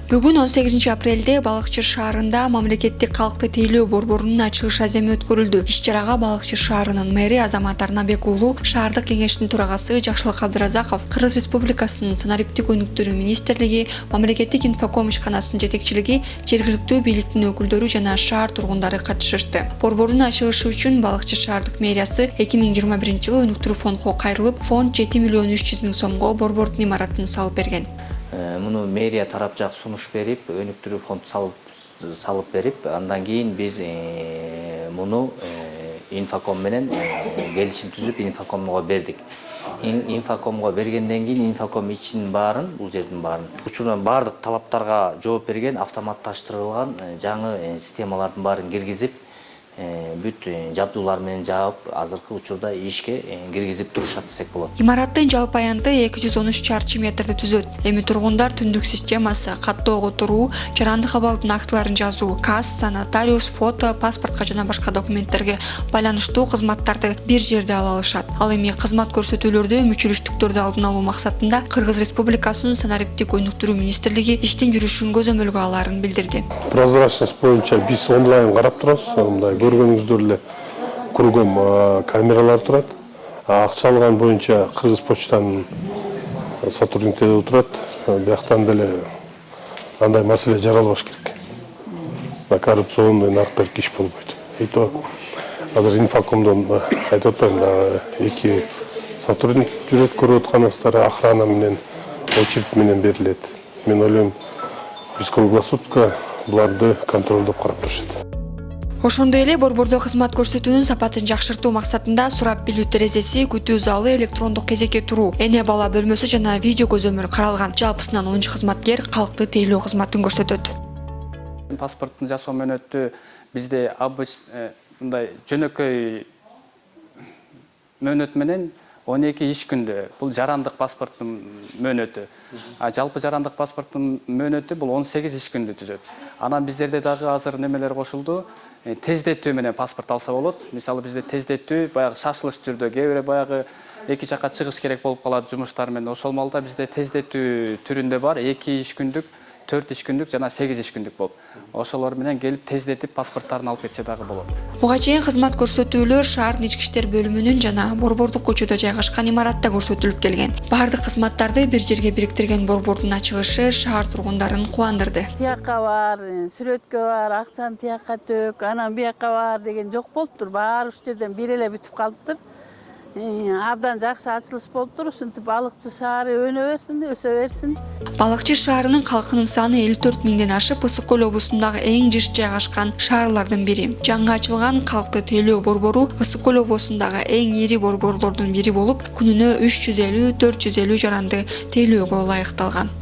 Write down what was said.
Бүгүн 18 апрелде Балыкчы шаарында мамлекеттик калкты тейлөө борборунун ачылыш аземи өткөрүлдү. Иш-чарага Балыкчы шаарынын мэри Азамат Арнабек уулу, шаардык кеңештин төрагасы Жакшылык Абдыразаков, Кыргыз Республикасынын санариптик өнүктүрүү министрлиги, мамлекеттик инфоком ишканасынын жетекчилиги, жергиликтүү бийликтин өкүлдөрү жана шаар тургундары катышышты. Борбордун ачылышы үчүн Балыкчы шаардык мэриясы 2021 өнүктүрүү фондго кайрылып, фонд 7 миллион 300 миң сомго борбордун имаратын салып берген. Муну мэрия тарап жак сунуш берип, өнүктүрүү фонд салып берип, андан кийин биз муну инфоком менен келишим түзүп инфокомго бердик. Инфокомго бергенден кийин инфоком ичинин баарын, бул жердин баарын, учурунан баардык талаптарга жооп берген, автоматташтырылган жаңы системалардын баарын киргизип, бүт жабдуулар менен жаап, азыркы учурда ишке киргизип турушат десек болот. Имараттын жалпы аянты 213 чарчы метрди түзөт. Эми тургундар түндүк системасы, каттоого туруу, жарандык абалдын актыларын жазуу, касса, нотариус, фото, паспортко жана башка документтерге байланыштуу кызматтарды бир жерде ала алышат. Ал эми кызмат көрсөтүүлөрдү, мүчүлүштүктөрдү алдын алуу максатында Кыргыз Республикасынын санариптик өнүктүрүү министрлиги иштин жүрүшүн көзөмөлгө алаарын билдирди. Прозрачность боюнча биз онлайн карап турабыз. Көргөнүңүздөр эле кругом камералар турат. Акча алган боюнча Кыргыз почтанын сотрудниктери турат. Бияктан деле андай маселе жаралбаш керек. Коррупционный наркотик иш болбойт. Азыр инфокомдон айтып атпайм, дагы 2 сотрудник жүрөт, көрүп атканыбыздар охрана менен, очередь менен берилет. Мен ойлойм, биз круглосутка буларды контролдоп карап турушат. Ошондой эле борбордо кызмат көрсөтүүнүн сапатын жакшыртуу максатында сурап билүү терезеси, күтүү залы, электрондук кезекке туруу, эне бала бөлмөсү жана видео көзөмөл каралган. Жалпысынан 10 кызматкер калкты тейлөө кызматын көрсөтөт. Паспорттун жасоо мөөнөтү бизде мындай жөнөкөй мөөнөт менен 12 иш күндө. Бул жарандык паспорттун мөөнөтү. Жалпы жарандык паспорттун мөөнөтү бул 18 иш күндү түзөт. Анан биздерде дагы азыр немелер кошулду. Тездетүү менен паспорт алса болот. Мисалы бизде тездетүү баягы шашылыш түрдө, кээ бир баягы эки жакка чыгыш керек болуп калат жумуштар менен. Ошол маалда бизде тездетүү түрүндө бар 2 иш күндүк, 4 иш күндүк жана 8 иш күндүк болуп. Ошолор менен келип тездетип паспорттарын алып кетсе дагы болот. Буга чейин кызмат көрсөтүүлөр шаардын ички иштер бөлүмүнүн жана борбордук көчөдө жайгашкан имаратта көрсөтүлүп келген. Бардык кызматтарды бир жерге бириктирген борбордун ачылышы шаар тургундарын кубандырды. Тиякка бар, сүрөткө бар, акчаны тиякка төк, анан биякка бар деген жок болуптур. Баары уш жерден бир эле бүтүп калыптыр. Абдан жакшы ачылыш болуптур. Ушинтип Балыкчы шаары өнө берсин, өсө берсин. Балыкчы шаарынын калкынын саны 54 миңден ашып, Ысык көл облусундагы эң жыш жайгашкан шаарлардын бири. Жаңы ачылган калкты тейлөө борбору Ысык көл облусундагы эң ири борборлордун бири болуп, күнүнө 350-450 жаранды тейлөөгө ылайыкталган.